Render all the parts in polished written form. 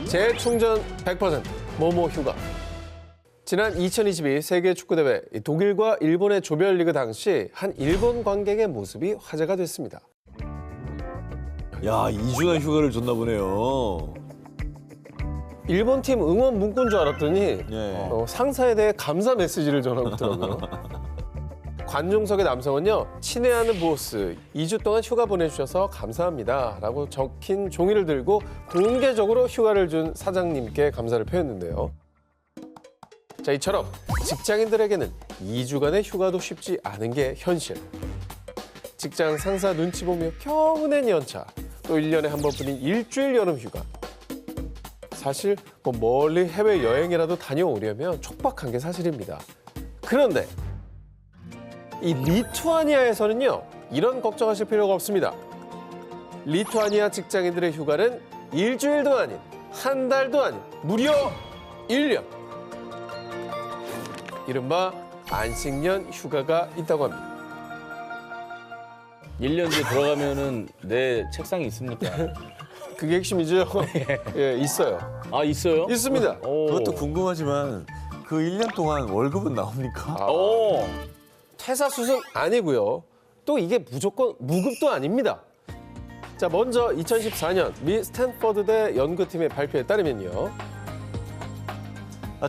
재충전 100% 모모 휴가. 지난 2022 세계 축구대회 독일과 일본의 조별리그 당시 한 일본 관객의 모습이 화제가 됐습니다. 야, 2주간 휴가를 줬나 보네요. 일본 팀 응원 문구인 줄 알았더니 네. 상사에 대해 감사 메시지를 전하고 있더라고요. 관중석의 남성은요, 친애하는 보스, 2주 동안 휴가 보내주셔서 감사합니다 라고 적힌 종이를 들고 공개적으로 휴가를 준 사장님께 감사를 표했는데요. 자, 이처럼 직장인들에게는 2주간의 휴가도 쉽지 않은 게 현실. 직장 상사 눈치 보며 겨우 낸 연차, 또 1년에 한 번뿐인 일주일 여름 휴가. 사실 멀리 해외여행이라도 다녀오려면 촉박한 게 사실입니다. 그런데 이 리투아니아에서는요, 이런 걱정하실 필요가 없습니다. 리투아니아 직장인들의 휴가는 일주일도 아닌, 한 달도 아닌, 무려 1년. 이른바 안식년 휴가가 있다고 합니다. 1년 뒤에 돌아가면은 내 책상이 있습니까? 그게 핵심이죠? 예, 있어요. 아, 있어요? 있습니다. 그것도 궁금하지만 그 1년 동안 월급은 나옵니까? 오. 퇴사 수순 아니고요. 또 이게 무조건 무급도 아닙니다. 자, 먼저 2014년 미 스탠퍼드대 연구팀의 발표에 따르면요.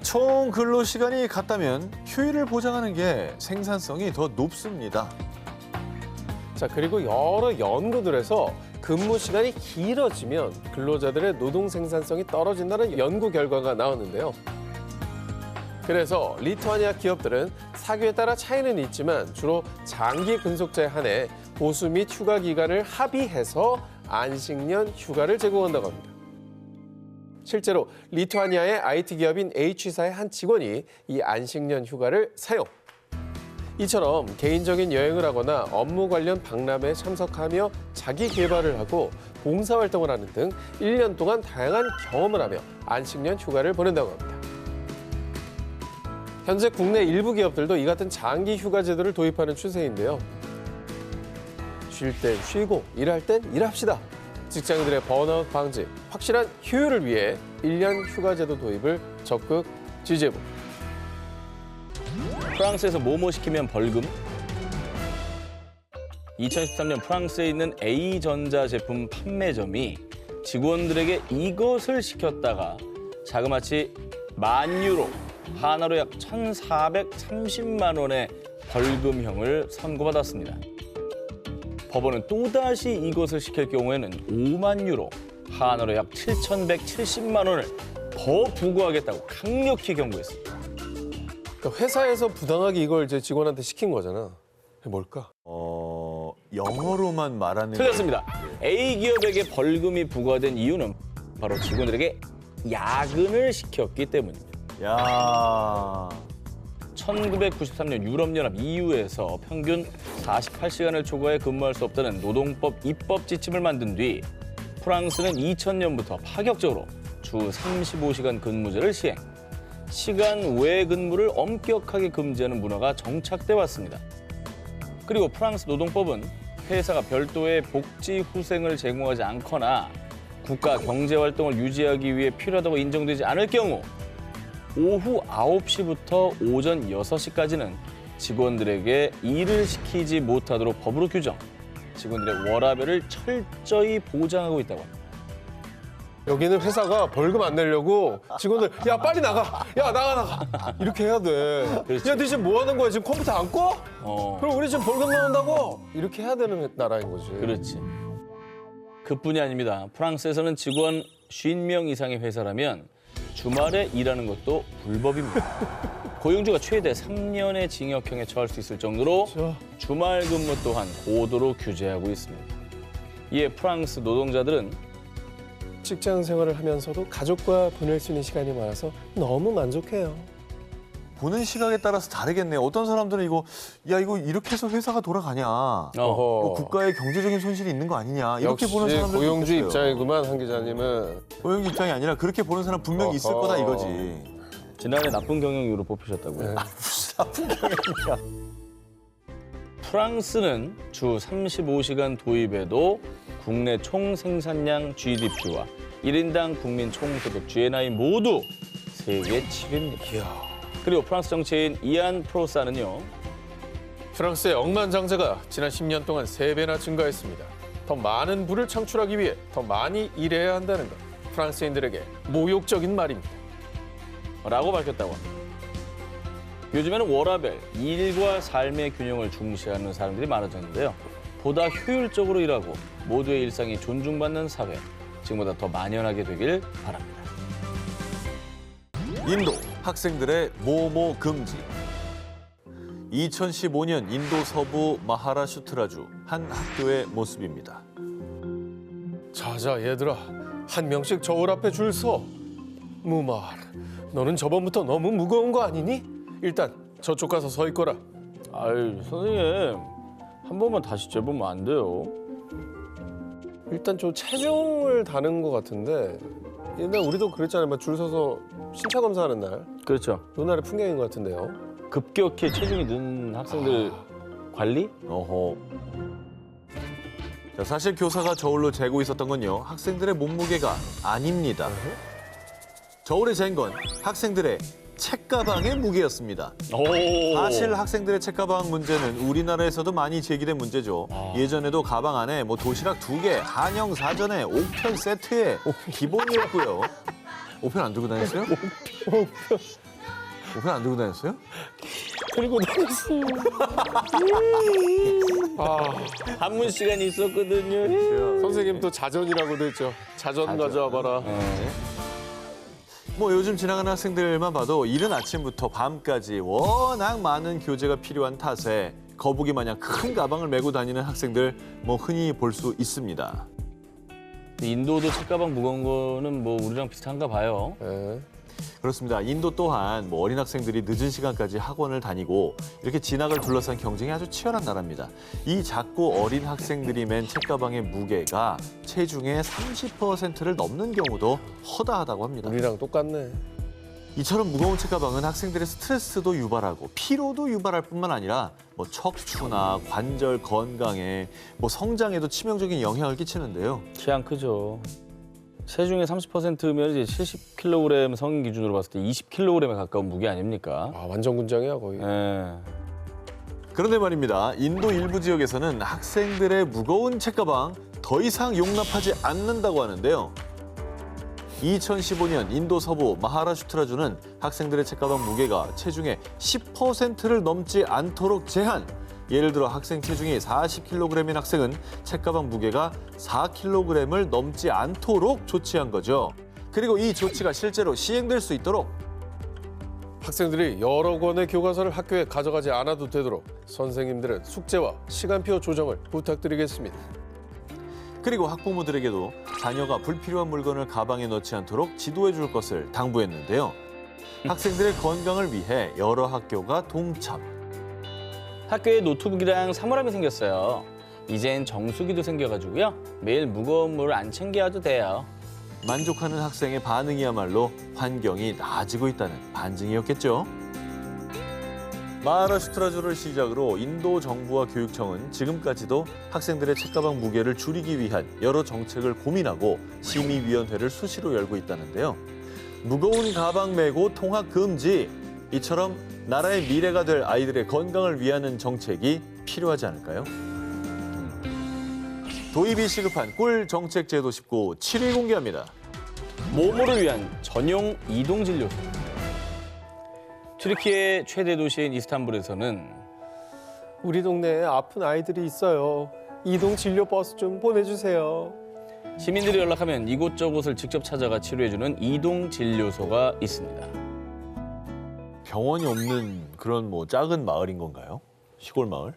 총 근로 시간이 같다면 휴일을 보장하는 게 생산성이 더 높습니다. 자, 그리고 여러 연구들에서 근무 시간이 길어지면 근로자들의 노동 생산성이 떨어진다는 연구 결과가 나왔는데요. 그래서 리투아니아 기업들은 사규에 따라 차이는 있지만 주로 장기 근속자에 한해 보수 및 휴가 기간을 합의해서 안식년 휴가를 제공한다고 합니다. 실제로 리투아니아의 IT 기업인 H사의 한 직원이 이 안식년 휴가를 사용. 이처럼 개인적인 여행을 하거나 업무 관련 박람회에 참석하며 자기 개발을 하고 봉사활동을 하는 등 1년 동안 다양한 경험을 하며 안식년 휴가를 보낸다고 합니다. 현재 국내 일부 기업들도 이 같은 장기 휴가 제도를 도입하는 추세인데요. 쉴 땐 쉬고 일할 땐 일합시다. 직장인들의 번아웃 방지, 확실한 효율을 위해 1년 휴가 제도 도입을 적극 지지해봅니다. 프랑스에서 뭐뭐 시키면 벌금? 2013년 프랑스에 있는 A전자 제품 판매점이 직원들에게 이것을 시켰다가 자그마치 10,000유로, 하나로 약 1,430만 원의 벌금형을 선고받았습니다. 법원은 또다시 이것을 시킬 경우에는 5만 유로, 하나로 약 7,170만 원을 더 부과하겠다고 강력히 경고했습니다. 그러니까 회사에서 부당하게 이걸 이제 직원한테 시킨 거잖아. 그게 뭘까? 영어로만 말하는 틀렸습니다. A 기업에게 벌금이 부과된 이유는 바로 직원들에게 야근을 시켰기 때문입니다. 야. 1993년 유럽연합 EU에서 평균 48시간을 초과해 근무할 수 없다는 노동법 입법 지침을 만든 뒤 프랑스는 2000년부터 파격적으로 주 35시간 근무제를 시행, 시간 외 근무를 엄격하게 금지하는 문화가 정착돼 왔습니다. 그리고 프랑스 노동법은 회사가 별도의 복지 후생을 제공하지 않거나 국가 경제 활동을 유지하기 위해 필요하다고 인정되지 않을 경우 오후 9시부터 오전 6시까지는 직원들에게 일을 시키지 못하도록 법으로 규정, 직원들의 워라밸을 철저히 보장하고 있다고 합니다. 여기는 회사가 벌금 안 내려고 직원들 야 빨리 나가, 야 나가 이렇게 해야 돼. 그렇지. 야 너 지금 뭐 하는 거야? 지금 컴퓨터 안 꺼? 어, 그럼 우리 지금 벌금 나온다고? 이렇게 해야 되는 나라인 거지. 그렇지. 그뿐이 아닙니다. 프랑스에서는 직원 50명 이상의 회사라면 주말에 일하는 것도 불법입니다. 고용주가 최대 3년의 징역형에 처할 수 있을 정도로 주말 근무 또한 고도로 규제하고 있습니다. 이에 프랑스 노동자들은 직장 생활을 하면서도 가족과 보낼 수 있는 시간이 많아서 너무 만족해요. 보는 시각에 따라서 다르겠네요. 어떤 사람들은 이거 이렇게 해서 회사가 돌아가냐. 어허. 국가에 경제적인 손실이 있는 거 아니냐. 이렇게 역시 보는 사람들 고용주 입장이구만, 한 기자님은. 고용주 입장이 아니라 그렇게 보는 사람 분명히 있을 어허. 거다 이거지. 지난해 나쁜 경영 이유로 뽑히셨다고요? 무슨 나쁜 경영이야. 프랑스는 주 35시간 도입에도 국내 총 생산량 GDP와 1인당 국민 총소득 GNI 모두 세계 7위입니다. 그리고 프랑스 정치인 이안 프로사는요. 프랑스의 억만장자가 지난 10년 동안 3배나 증가했습니다. 더 많은 부를 창출하기 위해 더 많이 일해야 한다는 것. 프랑스인들에게 모욕적인 말입니다. 라고 밝혔다고 합니다. 요즘에는 워라밸, 일과 삶의 균형을 중시하는 사람들이 많아졌는데요. 보다 효율적으로 일하고 모두의 일상이 존중받는 사회, 지금보다 더 만연하게 되길 바랍니다. 인도 학생들의 모모 금지. 2015년 인도 서부 마하라슈트라주 한 학교의 모습입니다. 자자 얘들아, 한 명씩 저울 앞에 줄 서. 무말, 너는 저번부터 너무 무거운 거 아니니? 일단 저쪽 가서 서 있거라. 아유, 선생님. 한 번만 다시 재보면 안 돼요. 일단 좀 체중을 다는 것 같은데 옛날 우리도 그랬잖아요. 막 줄 서서 신체 검사하는 날. 그렇죠. 요날의 풍경인 것 같은데요. 급격히 체중이 는 학생들 관리? 어허. 자, 사실 교사가 저울로 재고 있었던 건요. 학생들의 몸무게가 아닙니다. 저울에 잰 건 학생들의 책가방의 무게였습니다. 오. 사실 학생들의 책가방 문제는 우리나라에서도 많이 제기된 문제죠. 예전에도 가방 안에 뭐 도시락 2개, 한영 사전에 5편 세트에 기본이었고요. 5편 안 들고 다녔어요? 5편 안 들고 다녔어요? 들고 다녔어요. 한문 시간이 있었거든요. 선생님 또 자전이라고도 했죠. 자전 가져와 봐라. 뭐 요즘 지나가는 학생들만 봐도 이른 아침부터 밤까지 워낙 많은 교재가 필요한 탓에 거북이 마냥 큰 가방을 메고 다니는 학생들 뭐 흔히 볼 수 있습니다. 인도도 책가방 무거운 거는 뭐 우리랑 비슷한가 봐요. 네. 그렇습니다. 인도 또한 뭐 어린 학생들이 늦은 시간까지 학원을 다니고 이렇게 진학을 둘러싼 경쟁이 아주 치열한 나라입니다. 이 작고 어린 학생들이 맨 책가방의 무게가 체중의 30%를 넘는 경우도 허다하다고 합니다. 우리랑 똑같네. 이처럼 무거운 책가방은 학생들의 스트레스도 유발하고 피로도 유발할 뿐만 아니라 뭐 척추나 관절 건강에 뭐 성장에도 치명적인 영향을 끼치는데요. 취향 크죠. 체중의 30%면 이제 70kg 성인 기준으로 봤을 때 20kg에 가까운 무게 아닙니까? 아, 완전 군장이야 거의. 예. 그런데 말입니다. 인도 일부 지역에서는 학생들의 무거운 책가방 더 이상 용납하지 않는다고 하는데요. 2015년 인도 서부 마하라슈트라주는 학생들의 책가방 무게가 체중의 10%를 넘지 않도록 제한. 예를 들어 학생 체중이 40kg인 학생은 책가방 무게가 4kg을 넘지 않도록 조치한 거죠. 그리고 이 조치가 실제로 시행될 수 있도록 학생들이 여러 권의 교과서를 학교에 가져가지 않아도 되도록 선생님들은 숙제와 시간표 조정을 부탁드리겠습니다. 그리고 학부모들에게도 자녀가 불필요한 물건을 가방에 넣지 않도록 지도해 줄 것을 당부했는데요. 학생들의 건강을 위해 여러 학교가 동참. 학교에 노트북이랑 사물함이 생겼어요. 이젠 정수기도 생겨가지고요. 매일 무거운 물을 안 챙겨와도 돼요. 만족하는 학생의 반응이야말로 환경이 나아지고 있다는 반증이었겠죠. 마하라슈트라주를 시작으로 인도 정부와 교육청은 지금까지도 학생들의 책가방 무게를 줄이기 위한 여러 정책을 고민하고 심의위원회를 수시로 열고 있다는데요. 무거운 가방 메고 통학 금지, 이처럼 나라의 미래가 될 아이들의 건강을 위하는 정책이 필요하지 않을까요? 도입이 시급한 꿀 정책 제도 19 7위 공개합니다. 모모를 위한 전용 이동진료소. 튀르키예 최대 도시인 이스탄불에서는 우리 동네에 아픈 아이들이 있어요. 이동 진료 버스 좀 보내주세요. 시민들이 연락하면 이곳저곳을 직접 찾아가 치료해주는 이동진료소가 있습니다. 병원이 없는 그런 뭐 작은 마을인 건가요? 시골 마을?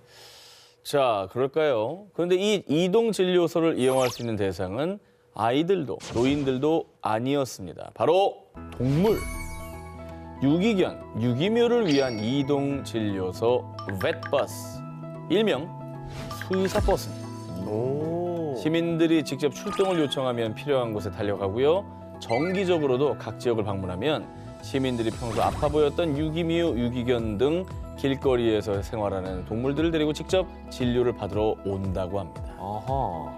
자, 그럴까요? 그런데 이 이동진료소를 이용할 수 있는 대상은 아이들도 노인들도 아니었습니다. 바로 동물. 유기견, 유기묘를 위한 이동진료소 vet버스, 일명 수의사버스입니다. 오. 시민들이 직접 출동을 요청하면 필요한 곳에 달려가고요. 정기적으로도 각 지역을 방문하면 시민들이 평소 아파 보였던 유기묘, 유기견 등 길거리에서 생활하는 동물들을 데리고 직접 진료를 받으러 온다고 합니다. 아하.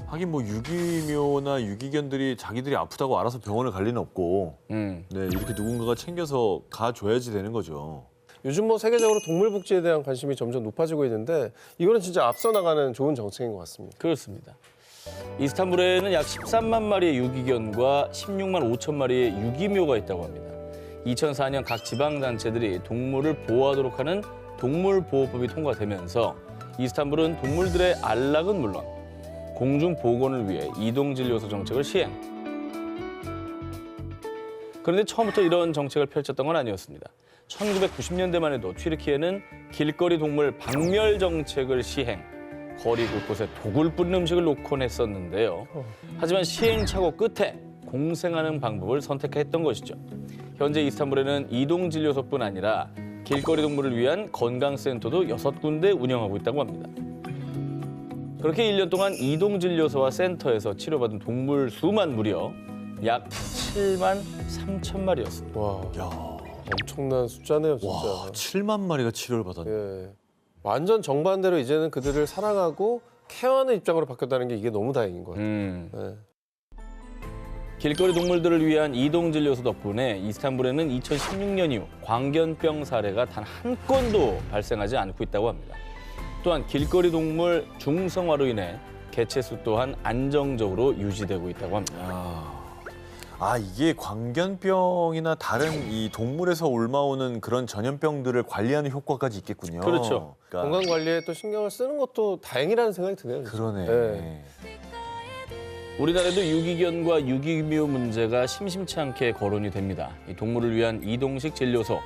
하긴 뭐 유기묘나 유기견들이 자기들이 아프다고 알아서 병원을 갈 리는 없고 네, 이렇게 누군가가 챙겨서 가줘야지 되는 거죠. 요즘 뭐 세계적으로 동물 복지에 대한 관심이 점점 높아지고 있는데 이거는 진짜 앞서 나가는 좋은 정책인 것 같습니다. 그렇습니다. 이스탄불에는 약 13만 마리의 유기견과 16만 5천 마리의 유기묘가 있다고 합니다. 2004년 각 지방단체들이 동물을 보호하도록 하는 동물보호법이 통과되면서 이스탄불은 동물들의 안락은 물론 공중보건을 위해 이동진료소 정책을 시행. 그런데 처음부터 이런 정책을 펼쳤던 건 아니었습니다. 1990년대만 해도 튀르키예는 길거리 동물 박멸 정책을 시행. 거리 곳곳에 독을 뿌린 음식을 놓곤 했었는데요. 하지만 시행착오 끝에 공생하는 방법을 선택했던 것이죠. 현재 이스탄불에는 이동진료소뿐 아니라 길거리 동물을 위한 건강센터도 6군데 운영하고 있다고 합니다. 그렇게 1년 동안 이동진료소와 센터에서 치료받은 동물 수만 무려 약 7만 3천 마리였습니다. 와, 야, 엄청난 숫자네요, 진짜. 와, 7만 마리가 치료를 받았네. 예. 완전 정반대로 이제는 그들을 사랑하고 케어하는 입장으로 바뀌었다는 게 이게 너무 다행인 것 같아요. 예. 길거리 동물들을 위한 이동진료소 덕분에 이스탄불에는 2016년 이후 광견병 사례가 단 한 건도 발생하지 않고 있다고 합니다. 또한 길거리 동물 중성화로 인해 개체수 또한 안정적으로 유지되고 있다고 합니다. 이게 광견병이나 다른 이 동물에서 옮아오는 그런 전염병들을 관리하는 효과까지 있겠군요. 그렇죠. 그러니까 건강 관리에 또 신경을 쓰는 것도 다행이라는 생각이 드네요. 진짜. 그러네. 예. 우리나라도 유기견과 유기묘 문제가 심심치 않게 거론이 됩니다. 이 동물을 위한 이동식 진료소,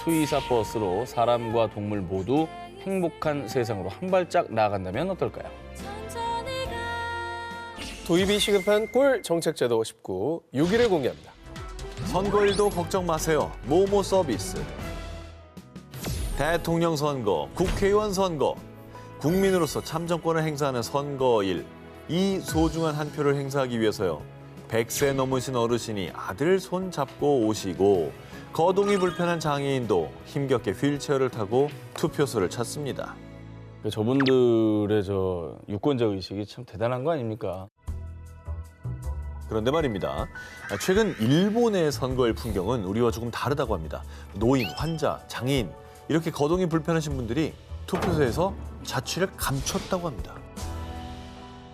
수의사 버스로 사람과 동물 모두 행복한 세상으로 한 발짝 나아간다면 어떨까요? 도입이 시급한 꿀 정책제도 19, 6일을 공개합니다. 선거일도 걱정 마세요. 모모 서비스. 대통령 선거, 국회의원 선거, 국민으로서 참정권을 행사하는 선거일. 이 소중한 한 표를 행사하기 위해서요. 100세 넘으신 어르신이 아들 손 잡고 오시고 거동이 불편한 장애인도 힘겹게 휠체어를 타고 투표소를 찾습니다. 저분들의 유권자 의식이 참 대단한 거 아닙니까? 그런데 말입니다. 최근 일본의 선거일 풍경은 우리와 조금 다르다고 합니다. 노인, 환자, 장애인 이렇게 거동이 불편하신 분들이 투표소에서 자취를 감췄다고 합니다.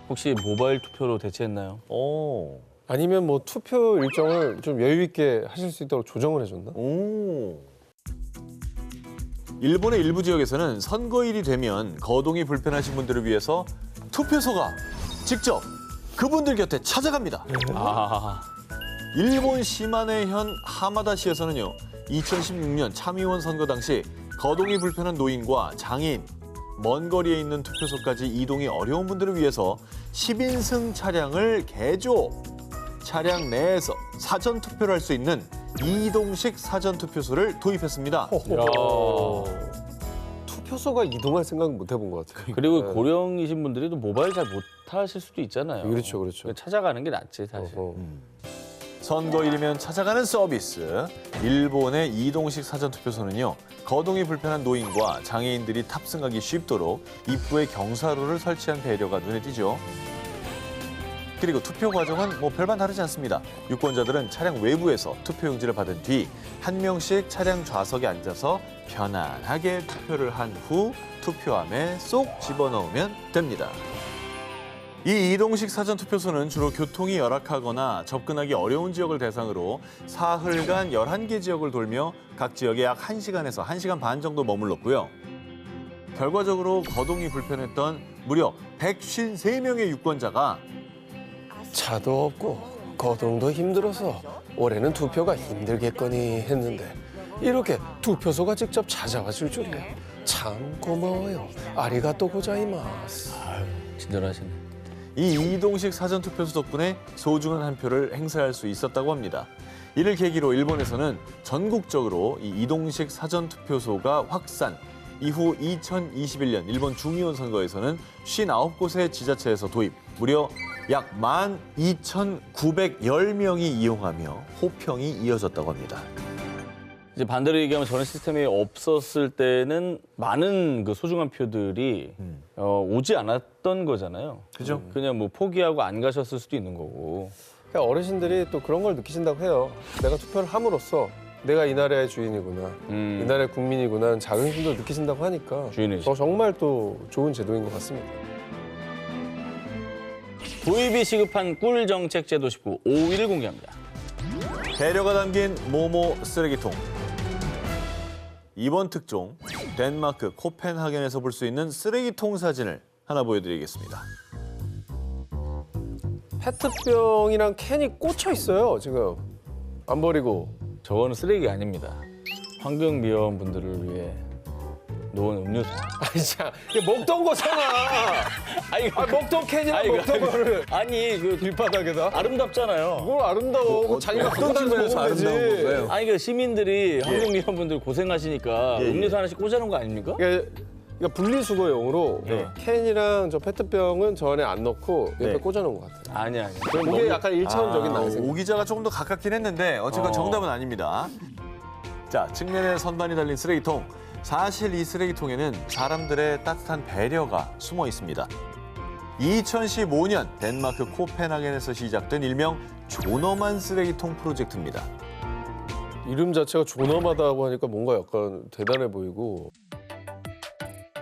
혹시 모바일 투표로 대체했나요? 오. 아니면 뭐 투표 일정을 좀 여유 있게 하실 수 있도록 조정을 해줬나? 오. 일본의 일부 지역에서는 선거일이 되면 거동이 불편하신 분들을 위해서 투표소가 직접 그분들 곁에 찾아갑니다. 아, 일본 시마네현 하마다시에서는요. 2016년 참의원 선거 당시 거동이 불편한 노인과 장애인, 먼 거리에 있는 투표소까지 이동이 어려운 분들을 위해서 10인승 차량을 개조. 차량 내에서 사전 투표를 할 수 있는 이동식 사전 투표소를 도입했습니다. 투표소가 이동할 생각은 못 해본 것 같아요. 그리고 네. 고령이신 분들이 또 모바일 잘 못하실 수도 있잖아요. 그렇죠, 그렇죠. 그러니까 찾아가는 게 낫지 사실. 선거일이면 찾아가는 서비스. 일본의 이동식 사전 투표소는요. 거동이 불편한 노인과 장애인들이 탑승하기 쉽도록 입구에 경사로를 설치한 배려가 눈에 띄죠. 그리고 투표 과정은 뭐 별반 다르지 않습니다. 유권자들은 차량 외부에서 투표용지를 받은 뒤 한 명씩 차량 좌석에 앉아서 편안하게 투표를 한 후 투표함에 쏙 집어넣으면 됩니다. 이 이동식 사전 투표소는 주로 교통이 열악하거나 접근하기 어려운 지역을 대상으로 사흘간 11개 지역을 돌며 각 지역에 약 1시간에서 1시간 반 정도 머물렀고요. 결과적으로 거동이 불편했던 무려 153명의 유권자가 차도 없고 거동도 힘들어서 올해는 투표가 힘들겠거니 했는데 이렇게 투표소가 직접 찾아와 줄 줄이야. 참 고마워요. 아리가또 고자이마스. 친절하시네. 이 이동식 사전 투표소 덕분에 소중한 한 표를 행사할 수 있었다고 합니다. 이를 계기로 일본에서는 전국적으로 이 이동식 사전 투표소가 확산. 이후 2021년 일본 중의원 선거에서는 59곳의 지자체에서 도입. 무려 약 12,910명이 이용하며 호평이 이어졌다고 합니다. 이제 반대로 얘기하면 저런 시스템이 없었을 때는 많은 그 소중한 표들이 오지 않았던 거잖아요. 그죠? 그냥 뭐 포기하고 안 가셨을 수도 있는 거고. 그러니까 어르신들이 또 그런 걸 느끼신다고 해요. 내가 투표를 함으로써 내가 이 나라의 주인이구나, 이 나라의 국민이구나 하는 자긍심도 느끼신다고 하니까 주인의식. 정말 또 좋은 제도인 것 같습니다. 도입이 시급한 꿀 정책 제도식구 5위를 공개합니다. 배려가 담긴 모모 쓰레기통. 이번 특종 덴마크 코펜하겐에서 볼 수 있는 쓰레기통 사진을 하나 보여드리겠습니다. 페트병이랑 캔이 꽂혀 있어요, 지금. 안 버리고. 저거는 쓰레기 아닙니다. 환경미화원 분들을 위해 놓은 음료수. 아니, 자, 이게 먹던 거잖아. 아니, 먹던 캔이랑 먹던 거를 아니 그 길바닥에다. 아름답잖아요. 뭘 아름다워. 그거 자기가 어떤 갖다 측면에서 먹으면 되지. 아름다운 건가요? 아니 그 시민들이 환경미화원 분들 고생하시니까 예, 예. 음료수 하나씩 꽂아놓은 거 아닙니까? 그러니까 분리수거용으로 네. 캔이랑 저 페트병은 저 안에 안 넣고 옆에 네. 꽂아놓은 것 같아요. 아니야. 그럼 그게 약간 일차원적인 나생. 오 기자가 조금 더 가깝긴 했는데 어쨌건 정답은 아닙니다. 자, 측면에 선반이 달린 쓰레기통. 사실 이 쓰레기통에는 사람들의 따뜻한 배려가 숨어 있습니다. 2015년 덴마크 코펜하겐에서 시작된 일명 존엄한 쓰레기통 프로젝트입니다. 이름 자체가 존엄하다고 하니까 뭔가 약간 대단해 보이고.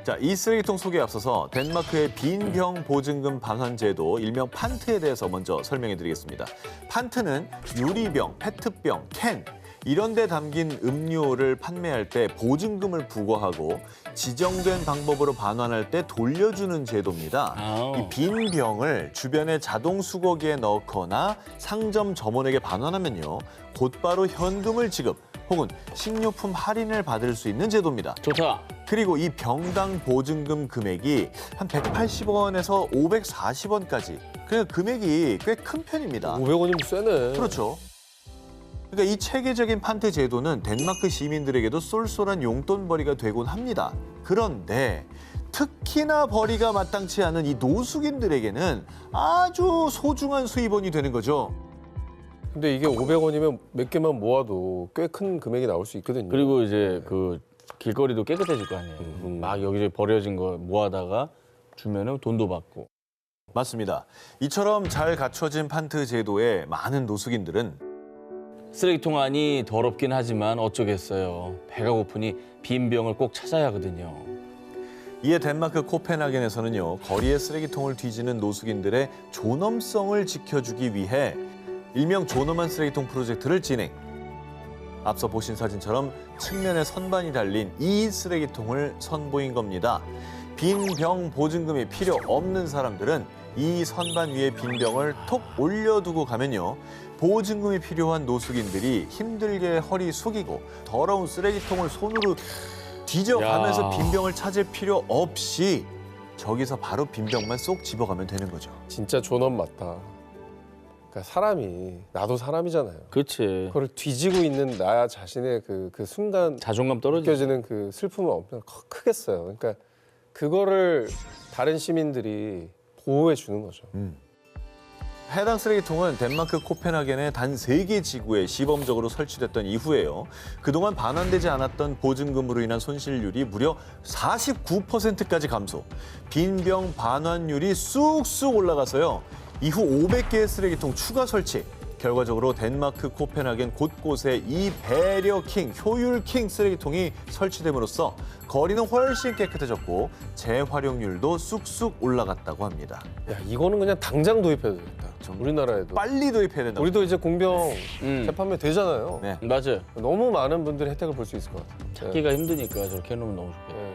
자, 이 쓰레기통 소개에 앞서서 덴마크의 빈병 보증금 방한 제도, 일명 판트에 대해서 먼저 설명해 드리겠습니다. 판트는 유리병, 페트병, 캔 이런 데 담긴 음료를 판매할 때 보증금을 부과하고 지정된 방법으로 반환할 때 돌려주는 제도입니다. 이 빈 병을 주변의 자동 수거기에 넣거나 상점 점원에게 반환하면요, 곧바로 현금을 지급 혹은 식료품 할인을 받을 수 있는 제도입니다. 좋다. 그리고 이 병당 보증금 금액이 한 180원에서 540원까지. 그러니까 금액이 꽤 큰 편입니다. 500원이면 세네. 그렇죠. 그러니까 이 체계적인 판트 제도는 덴마크 시민들에게도 쏠쏠한 용돈벌이가 되곤 합니다. 그런데 특히나 벌이가 마땅치 않은 이 노숙인들에게는 아주 소중한 수입원이 되는 거죠. 근데 이게 500원이면 몇 개만 모아도 꽤 큰 금액이 나올 수 있거든요. 그리고 이제 그 길거리도 깨끗해질 거 아니에요. 막 여기저기 버려진 거 모아다가 주면은 돈도 받고. 맞습니다. 이처럼 잘 갖춰진 판트 제도에 많은 노숙인들은 쓰레기통 안이 더럽긴 하지만 어쩌겠어요. 배가 고프니 빈 병을 꼭 찾아야 하거든요. 이에 덴마크 코펜하겐에서는요, 거리에 쓰레기통을 뒤지는 노숙인들의 존엄성을 지켜주기 위해 일명 존엄한 쓰레기통 프로젝트를 진행. 앞서 보신 사진처럼 측면에 선반이 달린 이 쓰레기통을 선보인 겁니다. 빈 병 보증금이 필요 없는 사람들은 이 선반 위에 빈 병을 톡 올려두고 가면요, 보증금이 필요한 노숙인들이 힘들게 허리 숙이고 더러운 쓰레기통을 손으로 뒤져가면서 야. 빈 병을 찾을 필요 없이 저기서 바로 빈 병만 쏙 집어가면 되는 거죠. 진짜 존엄 맞다. 그러니까 사람이 나도 사람이잖아요. 그렇지. 그걸 뒤지고 있는 나 자신의 그 순간 자존감 떨어지죠. 느껴지는 그 슬픔은 엄청 크겠어요. 그러니까 그거를 다른 시민들이 보호해 주는 거죠. 해당 쓰레기통은 덴마크 코펜하겐의 단 3개 지구에 시범적으로 설치됐던 이후에요, 그동안 반환되지 않았던 보증금으로 인한 손실률이 무려 49%까지 감소, 빈병 반환율이 쑥쑥 올라가서요, 이후 500개의 쓰레기통 추가 설치, 결과적으로 덴마크 코펜하겐 곳곳에 이 배려킹, 효율킹 쓰레기통이 설치됨으로써 거리는 훨씬 깨끗해졌고 재활용률도 쑥쑥 올라갔다고 합니다. 야, 이거는 그냥 당장 도입해도 되겠다. 우리나라에도. 빨리 도입해야 된다고. 우리도 이제 공병 음. 재판매 되잖아요. 네. 맞아요. 너무 많은 분들이 혜택을 볼 수 있을 것 같아요. 찾기가 힘드니까 저렇게 해놓으면 너무 좋겠다. 네.